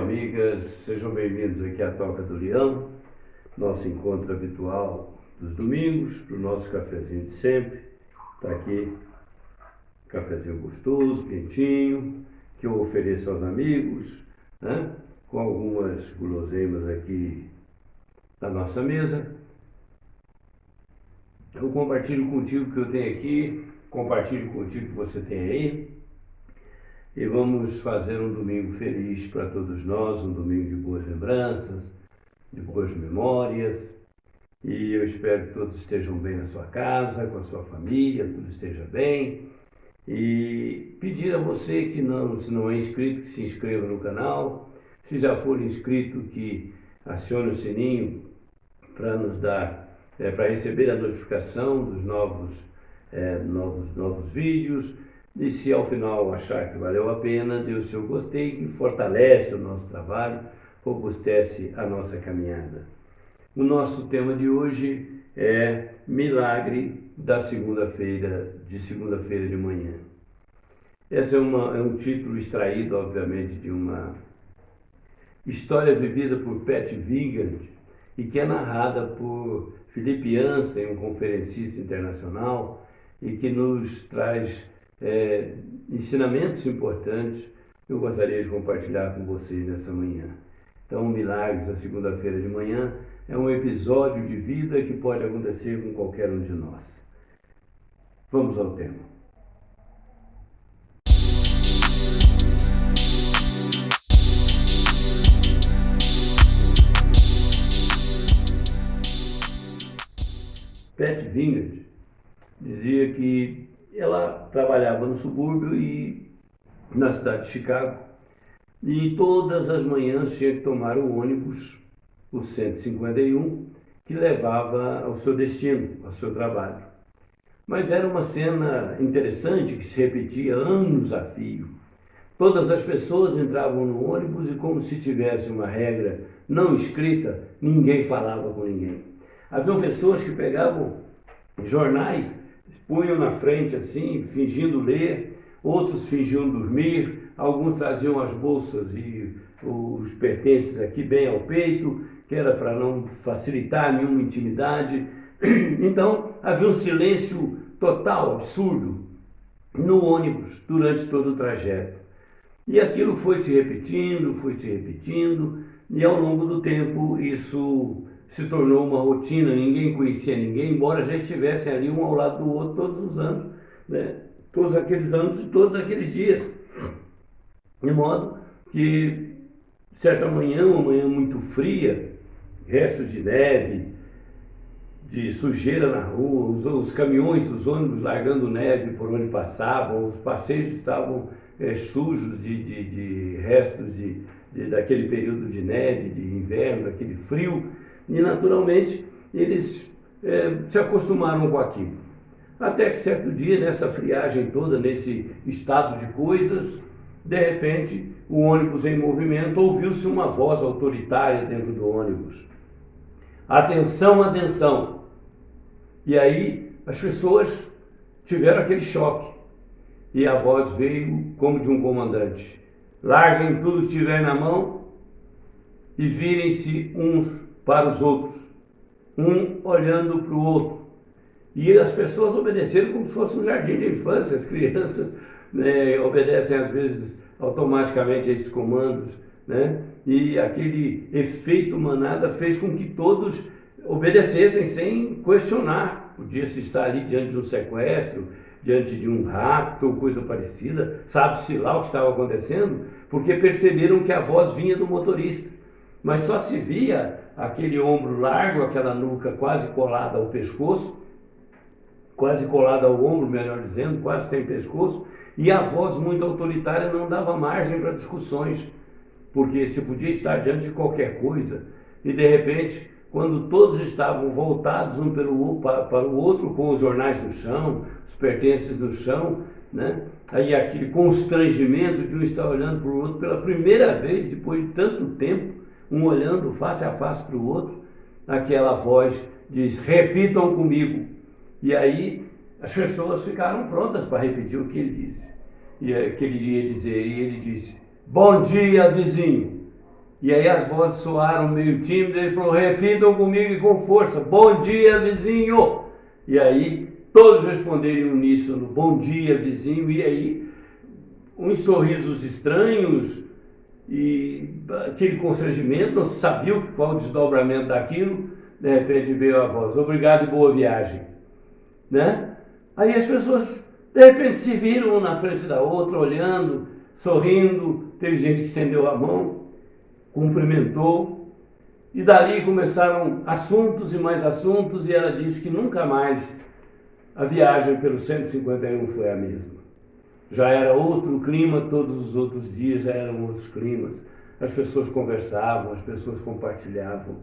amigas, sejam bem-vindos aqui à Toca do Leão, nosso encontro habitual dos domingos, para o nosso cafezinho de sempre. Está aqui, cafezinho gostoso, quentinho, que eu ofereço aos amigos, né? Com algumas guloseimas aqui na nossa mesa. Eu compartilho contigo o que eu tenho aqui, compartilho contigo o que você tem aí. E vamos fazer um domingo feliz para todos nós, um domingo de boas lembranças, de boas memórias. E eu espero que todos estejam bem na sua casa, com a sua família, tudo esteja bem. E pedir a você que se não é inscrito, que se inscreva no canal. Se já for inscrito, que acione o sininho para nos dar, para receber a notificação dos novos vídeos. E se ao final achar que valeu a pena, dê o seu gostei, que fortalece o nosso trabalho, robustece a nossa caminhada. O nosso tema de hoje é Milagre de segunda-feira de manhã. Esse é um título extraído, obviamente, de uma história vivida por Pat Wingard e que é narrada por Philip Yancey, um conferencista internacional, e que nos traz ensinamentos importantes que eu gostaria de compartilhar com vocês nessa manhã. Então, Milagres da segunda-feira de manhã é um episódio de vida que pode acontecer com qualquer um de nós. Vamos ao tema. Pat Wingard dizia que ela trabalhava no subúrbio e na cidade de Chicago, e todas as manhãs tinha que tomar o ônibus, o 151, que levava ao seu destino, ao seu trabalho. Mas era uma cena interessante que se repetia anos a fio. Todas as pessoas entravam no ônibus e, como se tivesse uma regra não escrita, ninguém falava com ninguém. Haviam pessoas que pegavam jornais, punham na frente assim, fingindo ler, outros fingiam dormir, alguns traziam as bolsas e os pertences aqui bem ao peito, que era para não facilitar nenhuma intimidade. Então, havia um silêncio total, absurdo, no ônibus durante todo o trajeto. E aquilo foi se repetindo, e ao longo do tempo isso se tornou uma rotina, ninguém conhecia ninguém, embora já estivessem ali um ao lado do outro todos os anos, né? Todos aqueles anos e todos aqueles dias. De modo que, certa manhã, uma manhã muito fria, restos de neve, de sujeira na rua, os caminhões, os ônibus largando neve por onde passavam, os passeios estavam sujos de restos daquele período de neve, de inverno, aquele frio. E, naturalmente, eles se acostumaram com aquilo. Até que certo dia, nessa friagem toda, nesse estado de coisas, de repente, o ônibus em movimento, ouviu-se uma voz autoritária dentro do ônibus. Atenção, atenção! E aí, as pessoas tiveram aquele choque. E a voz veio como de um comandante. Larguem tudo que tiver na mão e virem-se uns para os outros, um olhando para o outro. E as pessoas obedeceram como se fosse um jardim de infância. As crianças obedecem às vezes automaticamente a esses comandos, né? E aquele efeito manada fez com que todos obedecessem sem questionar. Podia-se estar ali diante de um sequestro, diante de um rapto ou coisa parecida, sabe-se lá o que estava acontecendo, porque perceberam que a voz vinha do motorista. Mas só se via aquele ombro largo, aquela nuca quase colada ao pescoço, quase colada ao ombro, melhor dizendo, quase sem pescoço, e a voz muito autoritária não dava margem para discussões, porque se podia estar diante de qualquer coisa, e de repente, quando todos estavam voltados um para o outro, com os jornais no chão, os pertences no chão, né? Aí aquele constrangimento de um estar olhando para o outro pela primeira vez, depois de tanto tempo, um olhando face a face para o outro, aquela voz diz: repitam comigo. E aí as pessoas ficaram prontas para repetir o que ele disse, e que ele ia dizer, e ele disse: bom dia, vizinho. E aí as vozes soaram meio tímidas, ele falou, repitam comigo e com força, bom dia, vizinho! E aí todos responderam em uníssono, bom dia, vizinho, e aí uns sorrisos estranhos e aquele constrangimento, não se sabia qual o desdobramento daquilo, de repente veio a voz, obrigado e boa viagem, né? Aí as pessoas de repente se viram uma na frente da outra, olhando, sorrindo, teve gente que estendeu a mão, cumprimentou, e dali começaram assuntos e mais assuntos, e ela disse que nunca mais a viagem pelo 151 foi a mesma. Já era outro clima, todos os outros dias já eram outros climas. As pessoas conversavam, as pessoas compartilhavam.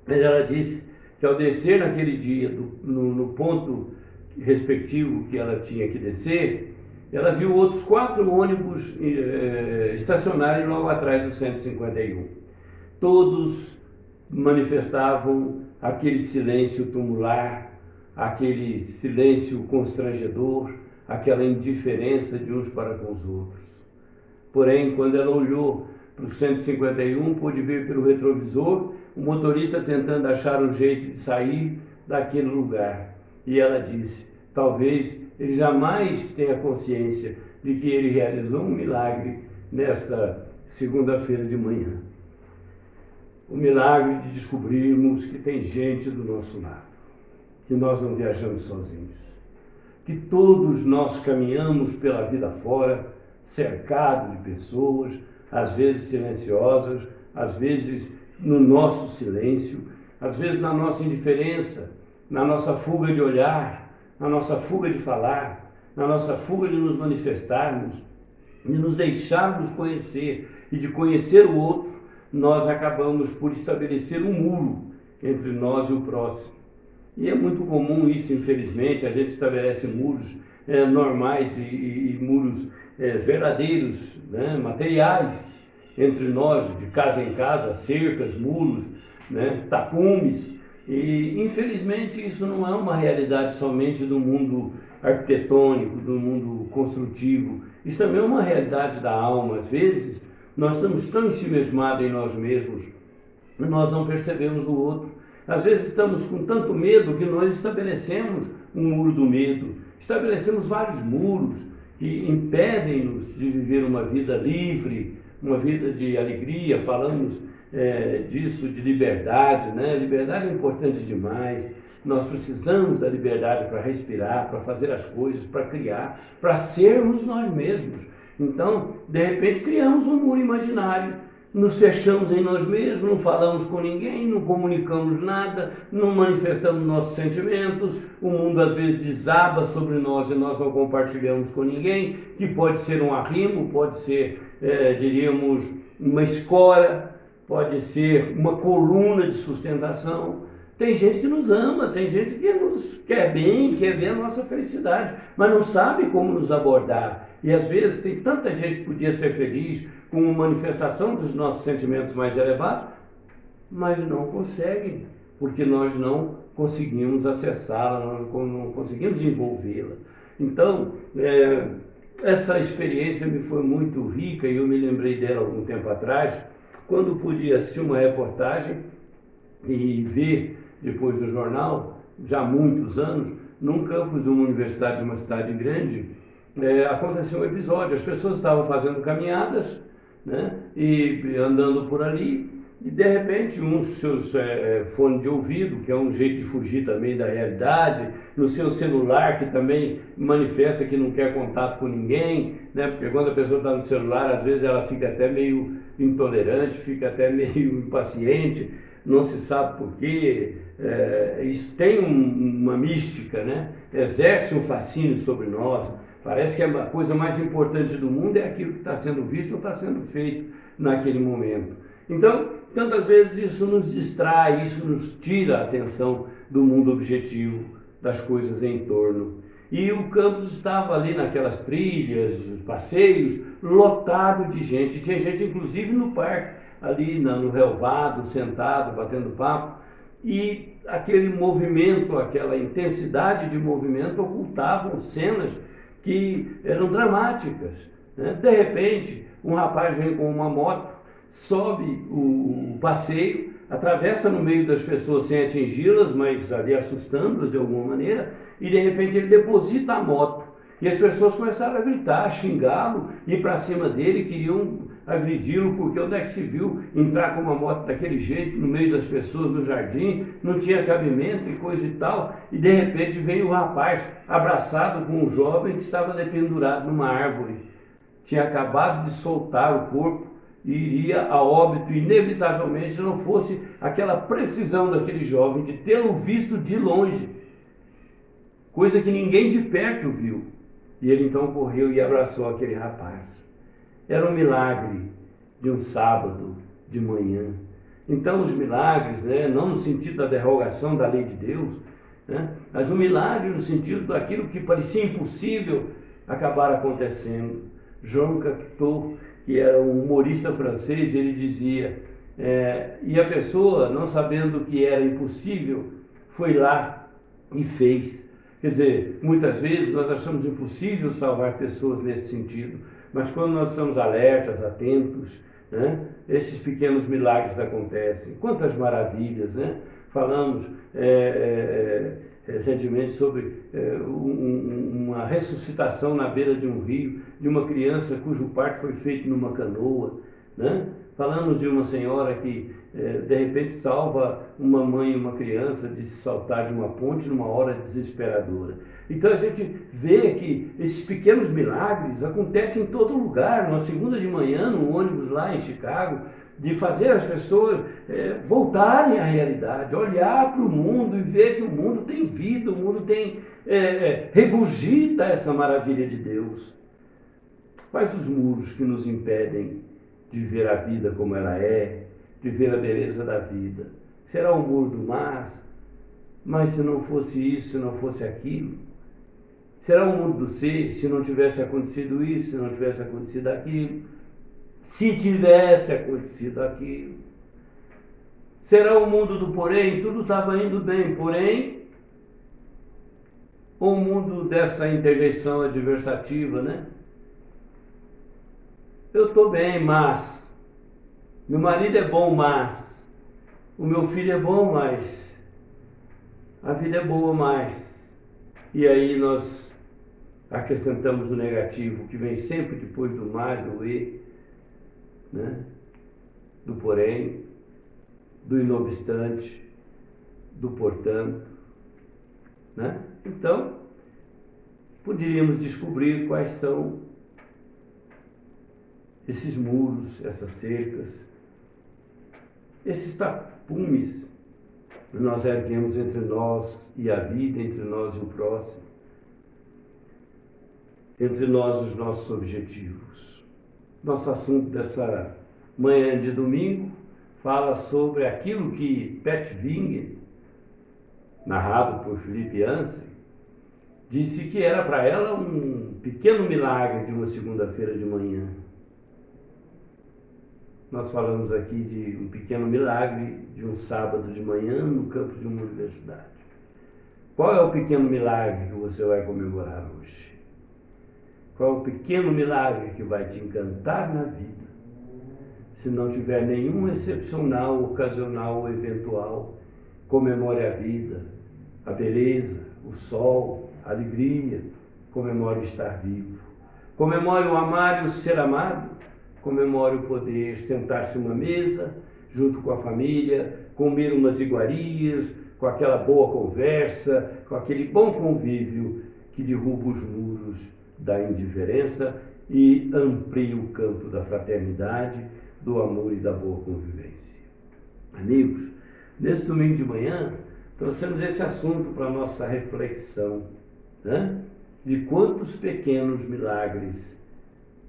Mas ela disse que ao descer naquele dia, no ponto respectivo que ela tinha que descer, ela viu outros 4 ônibus estacionarem logo atrás do 151. Todos manifestavam aquele silêncio tumular, aquele silêncio constrangedor, aquela indiferença de uns para com os outros. Porém, quando ela olhou para o 151, pôde ver pelo retrovisor o motorista tentando achar um jeito de sair daquele lugar. E ela disse, talvez ele jamais tenha consciência de que ele realizou um milagre nessa segunda-feira de manhã. O milagre de descobrirmos que tem gente do nosso lado, que nós não viajamos sozinhos, que todos nós caminhamos pela vida fora, cercados de pessoas, às vezes silenciosas, às vezes no nosso silêncio, às vezes na nossa indiferença, na nossa fuga de olhar, na nossa fuga de falar, na nossa fuga de nos manifestarmos, de nos deixarmos conhecer e de conhecer o outro, nós acabamos por estabelecer um muro entre nós e o próximo. E é muito comum isso, infelizmente, a gente estabelece muros normais e muros verdadeiros, né, materiais, entre nós, de casa em casa, cercas, muros, né, tapumes. E, infelizmente, isso não é uma realidade somente do mundo arquitetônico, do mundo construtivo. Isso também é uma realidade da alma. Às vezes, nós estamos tão ensimesmados em nós mesmos, que nós não percebemos o outro. Às vezes estamos com tanto medo que nós estabelecemos um muro do medo, estabelecemos vários muros que impedem-nos de viver uma vida livre, uma vida de alegria. Falamos disso, de liberdade, né? Liberdade é importante demais. Nós precisamos da liberdade para respirar, para fazer as coisas, para criar, para sermos nós mesmos. Então, de repente, criamos um muro imaginário, nos fechamos em nós mesmos, não falamos com ninguém, não comunicamos nada, não manifestamos nossos sentimentos, o mundo às vezes desaba sobre nós e nós não compartilhamos com ninguém, que pode ser um arrimo, pode ser, diríamos, uma escora, pode ser uma coluna de sustentação. Tem gente que nos ama, tem gente que nos quer bem, quer ver a nossa felicidade, mas não sabe como nos abordar. E às vezes tem tanta gente que podia ser feliz com uma manifestação dos nossos sentimentos mais elevados, mas não conseguem, porque nós não conseguimos acessá-la, nós não conseguimos envolvê-la. Então, essa experiência me foi muito rica e eu me lembrei dela algum tempo atrás, quando pude assistir uma reportagem e ver depois no jornal, já há muitos anos, num campus de uma universidade de uma cidade grande, aconteceu um episódio. As pessoas estavam fazendo caminhadas, né, e andando por ali, e de repente um dos seus fones de ouvido, que é um jeito de fugir também da realidade, no seu celular, que também manifesta que não quer contato com ninguém, né, porque quando a pessoa está no celular, às vezes ela fica até meio intolerante, fica até meio impaciente, não se sabe por quê. Isso tem uma mística, né? Exerce um fascínio sobre nós. Parece que a coisa mais importante do mundo é aquilo que está sendo visto ou está sendo feito naquele momento. Então, tantas vezes isso nos distrai, isso nos tira a atenção do mundo objetivo, das coisas em torno. E o campus estava ali naquelas trilhas, passeios, lotado de gente. Tinha gente inclusive no parque, ali no relvado, sentado, batendo papo. E aquele movimento, aquela intensidade de movimento ocultavam cenas que eram dramáticas, né? De repente, um rapaz vem com uma moto sobe o passeio, atravessa no meio das pessoas sem atingi-las, mas ali assustando-as de alguma maneira, e de repente ele deposita a moto. E as pessoas começaram a gritar, a xingá-lo, ir para cima dele, queriam agredi-lo, porque onde é que se viu entrar com uma moto daquele jeito, no meio das pessoas, no jardim, não tinha cabimento e coisa e tal. E de repente veio o rapaz abraçado com um jovem que estava dependurado numa árvore. Tinha acabado de soltar o corpo e iria a óbito, inevitavelmente, se não fosse aquela precisão daquele jovem de tê-lo visto de longe, coisa que ninguém de perto viu. E ele então correu e abraçou aquele rapaz. Era um milagre de um sábado de manhã. Então os milagres, não no sentido da derrogação da lei de Deus, mas um milagre no sentido daquilo que parecia impossível acabar acontecendo. Jean Cocteau, que era um humorista francês, ele dizia, e a pessoa, não sabendo que era impossível, foi lá e fez. Quer dizer, muitas vezes nós achamos impossível salvar pessoas nesse sentido, mas quando nós estamos alertas, atentos, esses pequenos milagres acontecem. Quantas maravilhas, Falamos recentemente sobre uma ressuscitação na beira de um rio, de uma criança cujo parto foi feito numa canoa, Falamos de uma senhora que de repente salva uma mãe e uma criança de se saltar de uma ponte numa hora desesperadora. Então a gente vê que esses pequenos milagres acontecem em todo lugar. Numa segunda de manhã, num ônibus lá em Chicago, de fazer as pessoas voltarem à realidade, olhar para o mundo e ver que o mundo tem vida, o mundo tem regurgita essa maravilha de Deus. Quais os muros que nos impedem de ver a vida como ela é, de ver a beleza da vida? Será o muro do mas se não fosse isso, se não fosse aquilo? Será o muro do ser, se não tivesse acontecido isso, se não tivesse acontecido aquilo? Se tivesse acontecido aquilo? Será o mundo do porém? Tudo estava indo bem, porém, ou o mundo dessa interjeição adversativa, Eu estou bem, mas meu marido é bom, mas o meu filho é bom, mas a vida é boa, mas. E aí nós acrescentamos o negativo, que vem sempre depois do mais, do e, do porém, do inobstante, do portanto. Então, poderíamos descobrir quais são esses muros, essas cercas, esses tapumes que nós erguemos entre nós e a vida, entre nós e o próximo, entre nós e os nossos objetivos. Nosso assunto dessa manhã de domingo fala sobre aquilo que Pat Wingen, narrado por Philip Yancey, disse que era para ela um pequeno milagre de uma segunda-feira de manhã. Nós falamos aqui de um pequeno milagre de um sábado de manhã no campus de uma universidade. Qual é o pequeno milagre que você vai comemorar hoje? Qual é o pequeno milagre que vai te encantar na vida? Se não tiver nenhum excepcional, ocasional ou eventual, comemore a vida, a beleza, o sol, a alegria, comemore o estar vivo. Comemore o amar e o ser amado. Comemore o poder sentar-se numa mesa, junto com a família, comer umas iguarias, com aquela boa conversa, com aquele bom convívio que derruba os muros da indiferença e amplia o campo da fraternidade, do amor e da boa convivência. Amigos, nesse domingo de manhã, trouxemos esse assunto para a nossa reflexão, de quantos pequenos milagres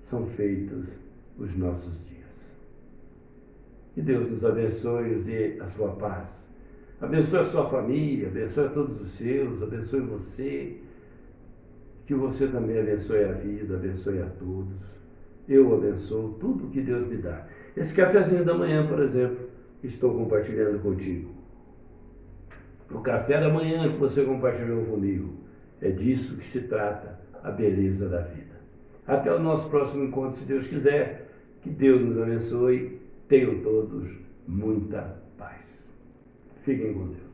são feitos os nossos dias. Que Deus nos abençoe e nos dê a sua paz. Abençoe a sua família, abençoe a todos os seus, abençoe você. Que você também abençoe a vida, abençoe a todos. Eu abençoo tudo que Deus me dá. Esse cafezinho da manhã, por exemplo, estou compartilhando contigo. O café da manhã que você compartilhou comigo. É disso que se trata a beleza da vida. Até o nosso próximo encontro, se Deus quiser. Que Deus nos abençoe. Tenham todos muita paz. Fiquem com Deus.